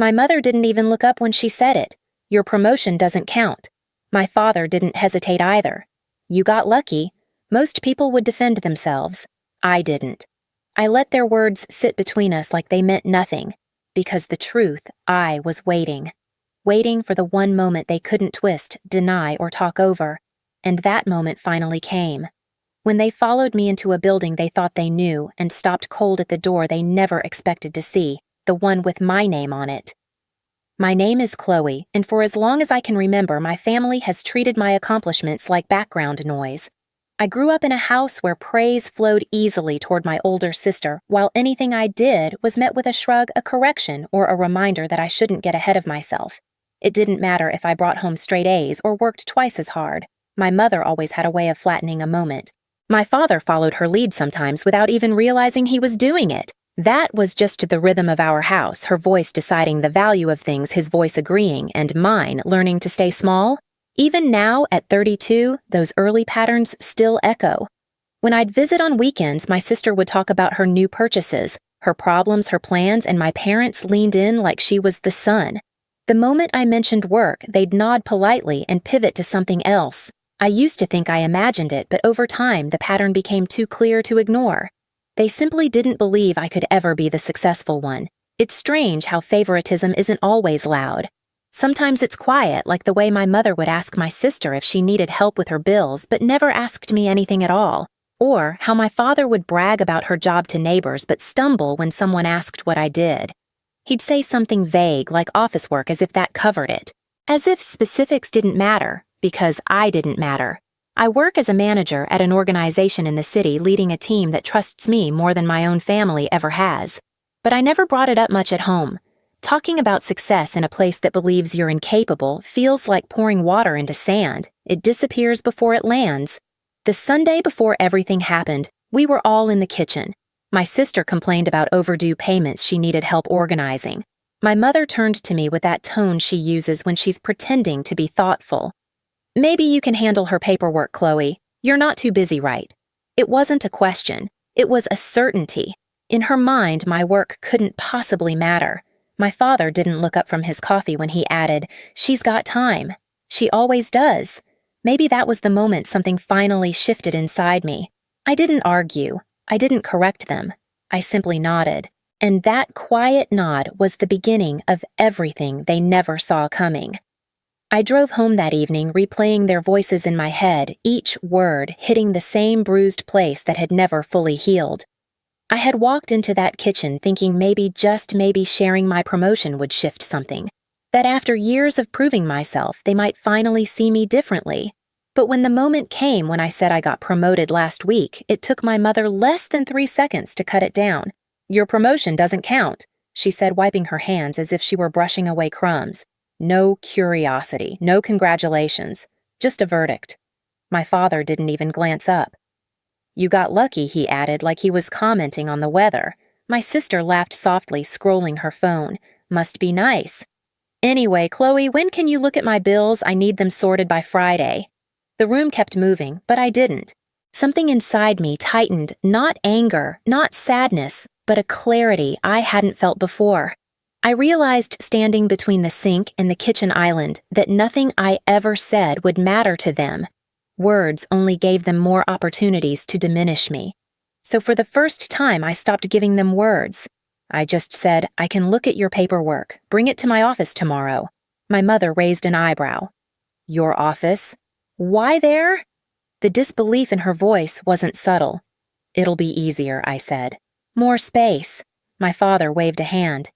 My mother didn't even look up when she said it. Your promotion doesn't count. My father didn't hesitate either. You got lucky. Most people would defend themselves. I didn't. I let their words sit between us like they meant nothing, because the truth, I was waiting. Waiting for the one moment they couldn't twist, deny, or talk over. And that moment finally came. When they followed me into a building they thought they knew and stopped cold at the door they never expected to see, the one with my name on it. My name is Chloe, and for as long as I can remember, my family has treated my accomplishments like background noise. I grew up in a house where praise flowed easily toward my older sister, while anything I did was met with a shrug, a correction, or a reminder that I shouldn't get ahead of myself. It didn't matter if I brought home straight A's or worked twice as hard. My mother always had a way of flattening a moment. My father followed her lead sometimes without even realizing he was doing it. That was just the rhythm of our house, her voice deciding the value of things, his voice agreeing, and mine learning to stay small. Even now, at 32, those early patterns still echo. When I'd visit on weekends, my sister would talk about her new purchases, her problems, her plans, and my parents leaned in like she was the sun. The moment I mentioned work, they'd nod politely and pivot to something else. I used to think I imagined it, but over time, the pattern became too clear to ignore. They simply didn't believe I could ever be the successful one. It's strange how favoritism isn't always loud. Sometimes it's quiet, like the way my mother would ask my sister if she needed help with her bills, but never asked me anything at all. Or how my father would brag about her job to neighbors, but stumble when someone asked what I did. He'd say something vague, like office work, as if that covered it. As if specifics didn't matter, because I didn't matter. I work as a manager at an organization in the city, leading a team that trusts me more than my own family ever has. But I never brought it up much at home. Talking about success in a place that believes you're incapable feels like pouring water into sand. It disappears before it lands. The Sunday before everything happened, we were all in the kitchen. My sister complained about overdue payments she needed help organizing. My mother turned to me with that tone she uses when she's pretending to be thoughtful. Maybe you can handle her paperwork, Chloe. You're not too busy, right? It wasn't a question. It was a certainty. In her mind, my work couldn't possibly matter. My father didn't look up from his coffee when he added, "She's got time. She always does." Maybe that was the moment something finally shifted inside me. I didn't argue. I didn't correct them. I simply nodded. And that quiet nod was the beginning of everything they never saw coming. I drove home that evening, replaying their voices in my head, each word hitting the same bruised place that had never fully healed. I had walked into that kitchen thinking maybe, just maybe, sharing my promotion would shift something. That after years of proving myself, they might finally see me differently. But when the moment came when I said I got promoted last week, it took my mother less than 3 seconds to cut it down. "Your promotion doesn't count," she said, wiping her hands as if she were brushing away crumbs. No curiosity, no congratulations, just a verdict. My father didn't even glance up. "You got lucky," he added, like he was commenting on the weather. My sister laughed softly, scrolling her phone. "Must be nice. Anyway, Chloe, when can you look at my bills? I need them sorted by Friday." The room kept moving, but I didn't. Something inside me tightened, not anger, not sadness, but a clarity I hadn't felt before. I realized, standing between the sink and the kitchen island, that nothing I ever said would matter to them. Words only gave them more opportunities to diminish me. So for the first time, I stopped giving them words. I just said, "I can look at your paperwork. Bring it to my office tomorrow." My mother raised an eyebrow. "Your office? Why there?" The disbelief in her voice wasn't subtle. "It'll be easier," I said. "More space." My father waved a hand.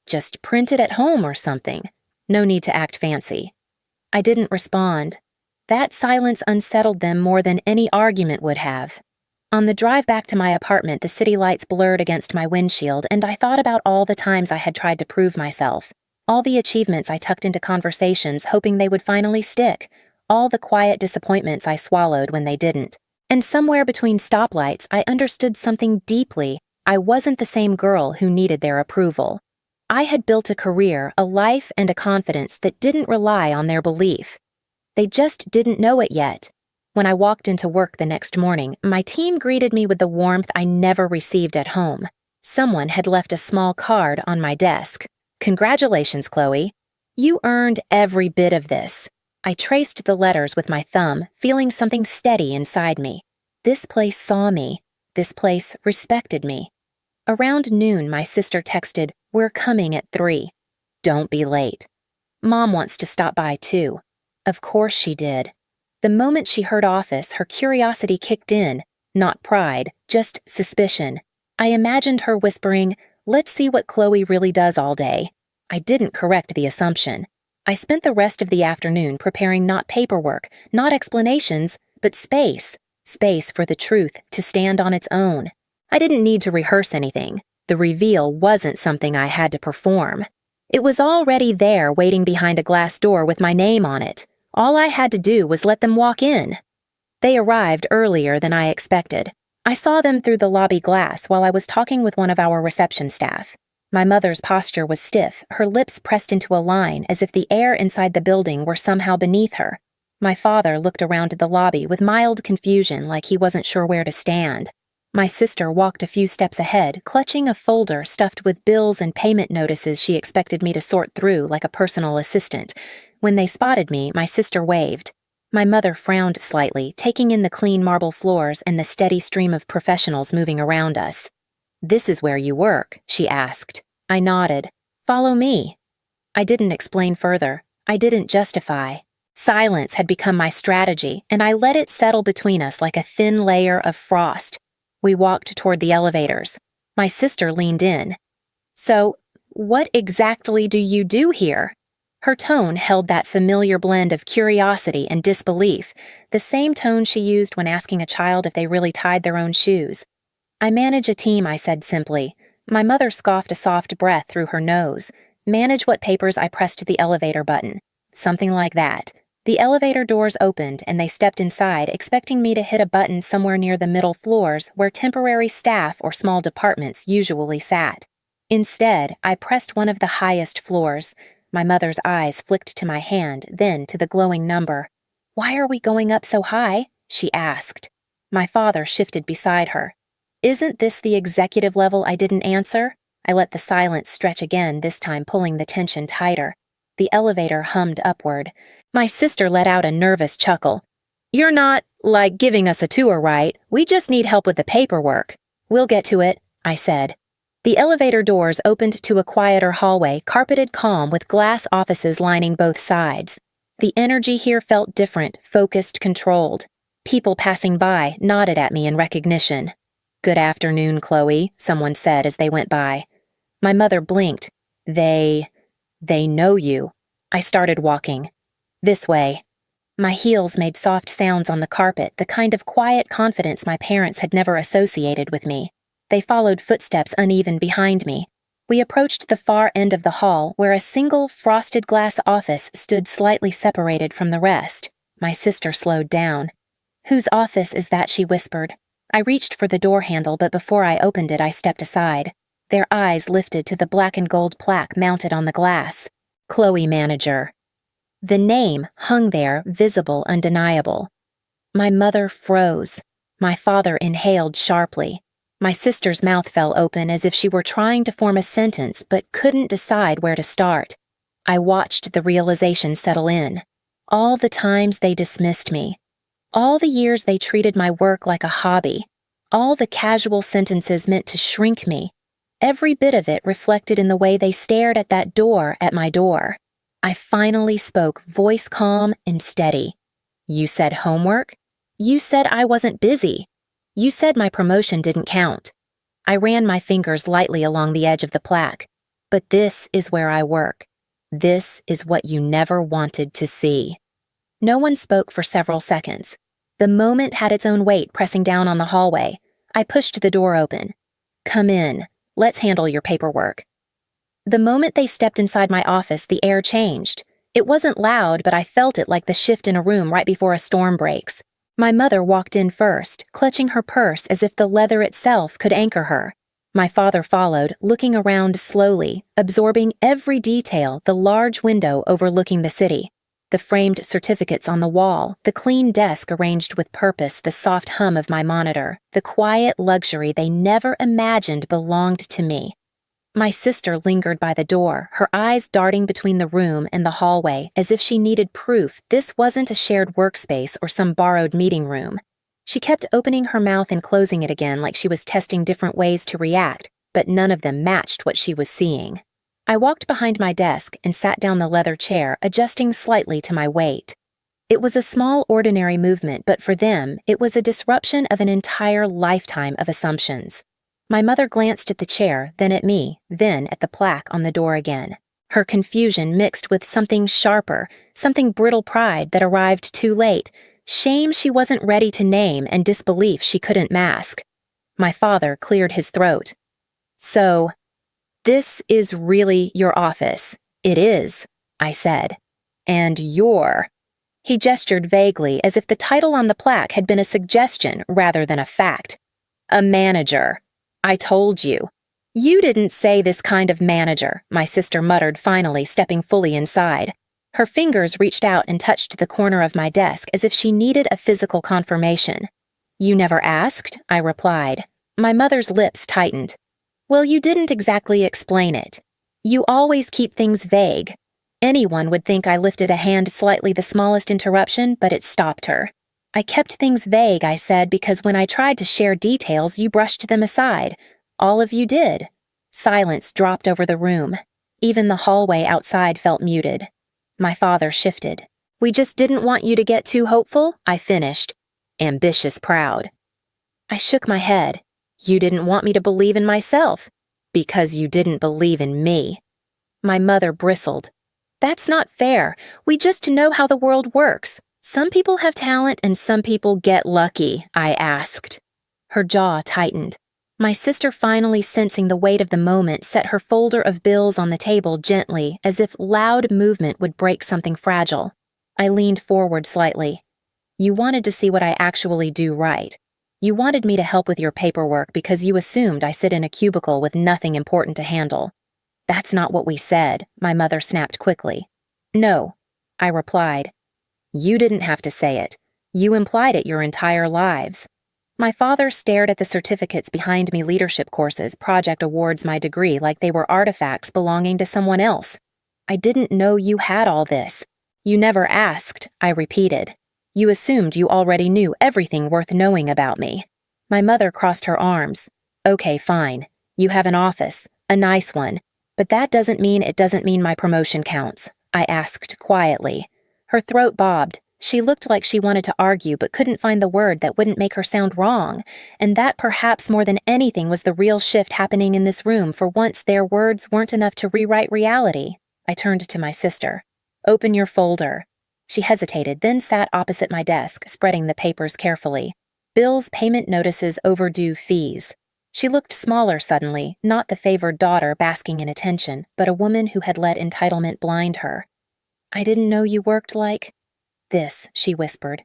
"Just print it at home or something. No need to act fancy." I didn't respond. That silence unsettled them more than any argument would have. On the drive back to my apartment, the city lights blurred against my windshield, and I thought about all the times I had tried to prove myself. All the achievements I tucked into conversations, hoping they would finally stick. All the quiet disappointments I swallowed when they didn't. And somewhere between stoplights, I understood something deeply. I wasn't the same girl who needed their approval. I had built a career, a life, and a confidence that didn't rely on their belief. They just didn't know it yet. When I walked into work the next morning, my team greeted me with the warmth I never received at home. Someone had left a small card on my desk. Congratulations, Chloe. You earned every bit of this. I traced the letters with my thumb, feeling something steady inside me. This place saw me. This place respected me. Around noon, my sister texted, "We're coming at 3. Don't be late. Mom wants to stop by, too." Of course she did. The moment she heard office, her curiosity kicked in, not pride, just suspicion. I imagined her whispering, "Let's see what Chloe really does all day." I didn't correct the assumption. I spent the rest of the afternoon preparing not paperwork, not explanations, but space. Space for the truth to stand on its own. I didn't need to rehearse anything. The reveal wasn't something I had to perform. It was already there waiting behind a glass door with my name on it. All I had to do was let them walk in. They arrived earlier than I expected. I saw them through the lobby glass while I was talking with one of our reception staff. My mother's posture was stiff, her lips pressed into a line as if the air inside the building were somehow beneath her. My father looked around the lobby with mild confusion, like he wasn't sure where to stand. My sister walked a few steps ahead, clutching a folder stuffed with bills and payment notices she expected me to sort through like a personal assistant. When they spotted me, my sister waved. My mother frowned slightly, taking in the clean marble floors and the steady stream of professionals moving around us. "This is where you work?" she asked. I nodded. "Follow me." I didn't explain further. I didn't justify. Silence had become my strategy, and I let it settle between us like a thin layer of frost. We walked toward the elevators. My sister leaned in. "So, what exactly do you do here?" Her tone held that familiar blend of curiosity and disbelief, the same tone she used when asking a child if they really tied their own shoes. "I manage a team," I said simply. My mother scoffed a soft breath through her nose. "Manage what papers?" I pressed the elevator button. Something like that. The elevator doors opened and they stepped inside, expecting me to hit a button somewhere near the middle floors where temporary staff or small departments usually sat. Instead, I pressed one of the highest floors. My mother's eyes flicked to my hand, then to the glowing number. "Why are we going up so high?" she asked. My father shifted beside her. "Isn't this the executive level?" I didn't answer. I let the silence stretch again, this time pulling the tension tighter. The elevator hummed upward. My sister let out a nervous chuckle. "You're not, giving us a tour, right? We just need help with the paperwork." "We'll get to it," I said. The elevator doors opened to a quieter hallway, carpeted calm with glass offices lining both sides. The energy here felt different, focused, controlled. People passing by nodded at me in recognition. "Good afternoon, Chloe," someone said as they went by. My mother blinked. They know you." I started walking. "This way." My heels made soft sounds on the carpet, the kind of quiet confidence my parents had never associated with me. They followed footsteps uneven behind me. We approached the far end of the hall, where a single frosted glass office stood slightly separated from the rest. My sister slowed down. "Whose office is that?" she whispered. I reached for the door handle, but before I opened it, I stepped aside. Their eyes lifted to the black and gold plaque mounted on the glass. "Chloe Manager." The name hung there, visible, undeniable. My mother froze. My father inhaled sharply. My sister's mouth fell open as if she were trying to form a sentence but couldn't decide where to start. I watched the realization settle in. All the times they dismissed me. All the years they treated my work like a hobby. All the casual sentences meant to shrink me. Every bit of it reflected in the way they stared at that door at my door. I finally spoke, voice calm and steady. "You said homework? You said I wasn't busy. You said my promotion didn't count." I ran my fingers lightly along the edge of the plaque. "But this is where I work. This is what you never wanted to see." No one spoke for several seconds. The moment had its own weight pressing down on the hallway. I pushed the door open. "Come in. Let's handle your paperwork." The moment they stepped inside my office, the air changed. It wasn't loud, but I felt it like the shift in a room right before a storm breaks. My mother walked in first, clutching her purse as if the leather itself could anchor her. My father followed, looking around slowly, absorbing every detail, the large window overlooking the city. The framed certificates on the wall, the clean desk arranged with purpose, the soft hum of my monitor, the quiet luxury they never imagined belonged to me. My sister lingered by the door, her eyes darting between the room and the hallway as if she needed proof this wasn't a shared workspace or some borrowed meeting room. She kept opening her mouth and closing it again like she was testing different ways to react, but none of them matched what she was seeing. I walked behind my desk and sat down the leather chair, adjusting slightly to my weight. It was a small, ordinary movement, but for them, it was a disruption of an entire lifetime of assumptions. My mother glanced at the chair, then at me, then at the plaque on the door again. Her confusion mixed with something sharper, something brittle pride that arrived too late, shame she wasn't ready to name, and disbelief she couldn't mask. My father cleared his throat. "So, this is really your office." "It is," I said. "And you're—" He gestured vaguely as if the title on the plaque had been a suggestion rather than a fact. "A manager." "I told you." "You didn't say this kind of manager," my sister muttered, finally stepping fully inside. Her fingers reached out and touched the corner of my desk as if she needed a physical confirmation. "You never asked," I replied. My mother's lips tightened. "Well, you didn't exactly explain it. You always keep things vague." Anyone would think I lifted a hand slightly the smallest interruption, but it stopped her. "I kept things vague," I said, "because when I tried to share details, you brushed them aside. All of you did." Silence dropped over the room. Even the hallway outside felt muted. My father shifted. "We just didn't want you to get too hopeful," I finished. "Ambitious proud." I shook my head. "You didn't want me to believe in myself." "Because you didn't believe in me." My mother bristled. "That's not fair. We just know how the world works. Some people have talent and some people get lucky," I asked. Her jaw tightened. My sister, finally sensing the weight of the moment, set her folder of bills on the table gently, as if loud movement would break something fragile. I leaned forward slightly. "You wanted to see what I actually do right. You wanted me to help with your paperwork because you assumed I sit in a cubicle with nothing important to handle." "That's not what we said," my mother snapped quickly. "No," I replied. "You didn't have to say it. You implied it your entire lives." My father stared at the certificates behind me, leadership courses, project awards, my degree, like they were artifacts belonging to someone else. "I didn't know you had all this." "You never asked," I repeated. "You assumed you already knew everything worth knowing about me." My mother crossed her arms. "Okay, fine. You have an office, a nice one. But that doesn't mean my promotion counts," I asked quietly. Her throat bobbed. She looked like she wanted to argue but couldn't find the word that wouldn't make her sound wrong, and that perhaps more than anything was the real shift happening in this room. For once, their words weren't enough to rewrite reality. I turned to my sister. "Open your folder." She hesitated, then sat opposite my desk, spreading the papers carefully. Bills, payment notices, overdue fees. She looked smaller suddenly, not the favored daughter basking in attention, but a woman who had let entitlement blind her. "I didn't know you worked like this," she whispered.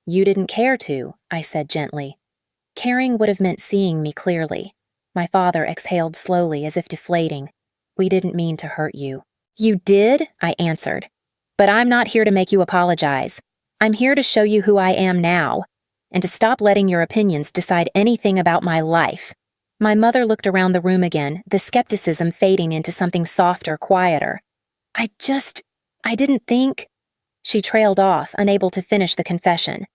"You didn't care to," I said gently. Caring would have meant seeing me clearly. My father exhaled slowly, as if deflating. "We didn't mean to hurt you." "You did?" I answered. "But I'm not here to make you apologize. I'm here to show you who I am now, and to stop letting your opinions decide anything about my life." My mother looked around the room again, the skepticism fading into something softer, quieter. I didn't think—" She trailed off, unable to finish the confession.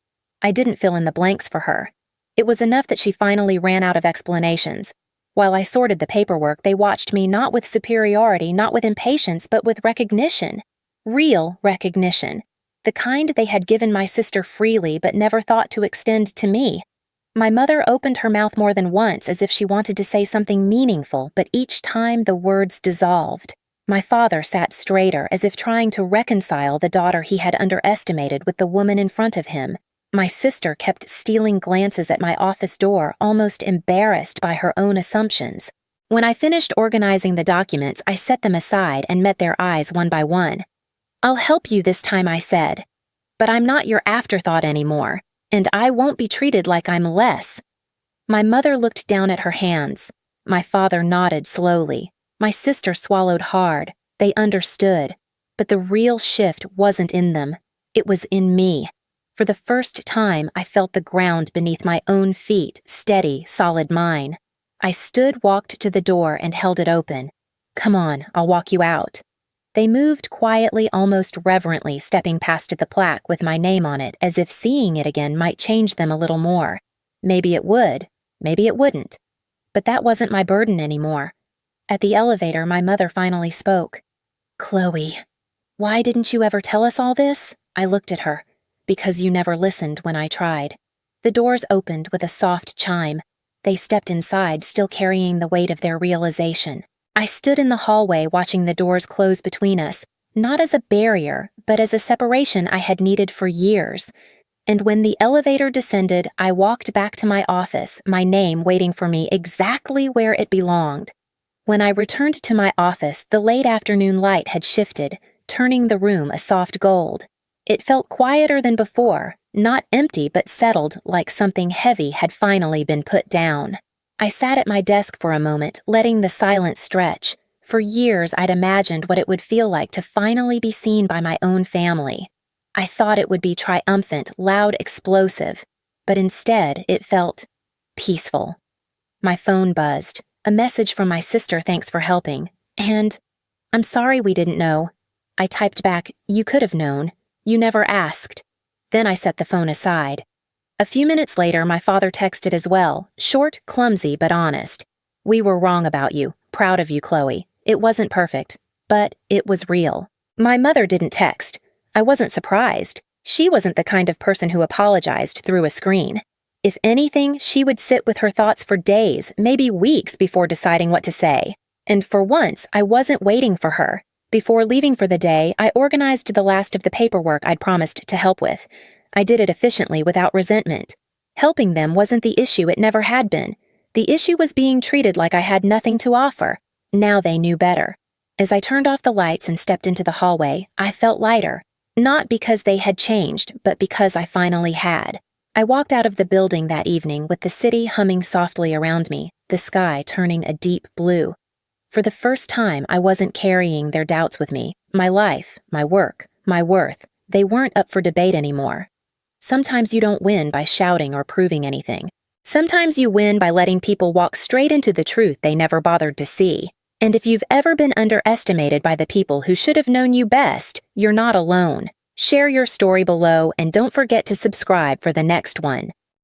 I didn't fill in the blanks for her. It was enough that she finally ran out of explanations. While I sorted the paperwork, they watched me, not with superiority, not with impatience, but with recognition. Real recognition. The kind they had given my sister freely but never thought to extend to me. My mother opened her mouth more than once as if she wanted to say something meaningful, but each time the words dissolved. My father sat straighter, as if trying to reconcile the daughter he had underestimated with the woman in front of him. My sister kept stealing glances at my office door, almost embarrassed by her own assumptions. When I finished organizing the documents, I set them aside and met their eyes one by one. "I'll help you this time," I said. "But I'm not your afterthought anymore, and I won't be treated like I'm less." My mother looked down at her hands. My father nodded slowly. My sister swallowed hard. They understood. But the real shift wasn't in them. It was in me. For the first time, I felt the ground beneath my own feet, steady, solid mine. I stood, walked to the door, and held it open. Come on, I'll walk you out. They moved quietly, almost reverently, stepping past the plaque with my name on it, as if seeing it again might change them a little more. Maybe it would, maybe it wouldn't. But that wasn't my burden anymore. At the elevator, my mother finally spoke. Chloe, why didn't you ever tell us all this? I looked at her. Because you never listened when I tried. The doors opened with a soft chime. They stepped inside, still carrying the weight of their realization. I stood in the hallway watching the doors close between us, not as a barrier, but as a separation I had needed for years. And when the elevator descended, I walked back to my office, my name waiting for me exactly where it belonged. When I returned to my office, the late afternoon light had shifted, turning the room a soft gold. It felt quieter than before, not empty but settled, like something heavy had finally been put down. I sat at my desk for a moment, letting the silence stretch. For years, I'd imagined what it would feel like to finally be seen by my own family. I thought it would be triumphant, loud, explosive, but instead it felt peaceful. My phone buzzed. A message from my sister, thanks for helping. And, I'm sorry we didn't know. I typed back, you could have known. You never asked. Then I set the phone aside. A few minutes later, my father texted as well, short, clumsy, but honest. We were wrong about you. Proud of you, Chloe. It wasn't perfect, but it was real. My mother didn't text. I wasn't surprised. She wasn't the kind of person who apologized through a screen. If anything, she would sit with her thoughts for days, maybe weeks before deciding what to say. And for once, I wasn't waiting for her. Before leaving for the day, I organized the last of the paperwork I'd promised to help with. I did it efficiently without resentment. Helping them wasn't the issue, it never had been. The issue was being treated like I had nothing to offer. Now they knew better. As I turned off the lights and stepped into the hallway, I felt lighter. Not because they had changed, but because I finally had. I walked out of the building that evening with the city humming softly around me, the sky turning a deep blue. For the first time, I wasn't carrying their doubts with me. My life, my work, my worth, they weren't up for debate anymore. Sometimes you don't win by shouting or proving anything. Sometimes you win by letting people walk straight into the truth they never bothered to see. And if you've ever been underestimated by the people who should have known you best, you're not alone. Share your story below and don't forget to subscribe for the next one.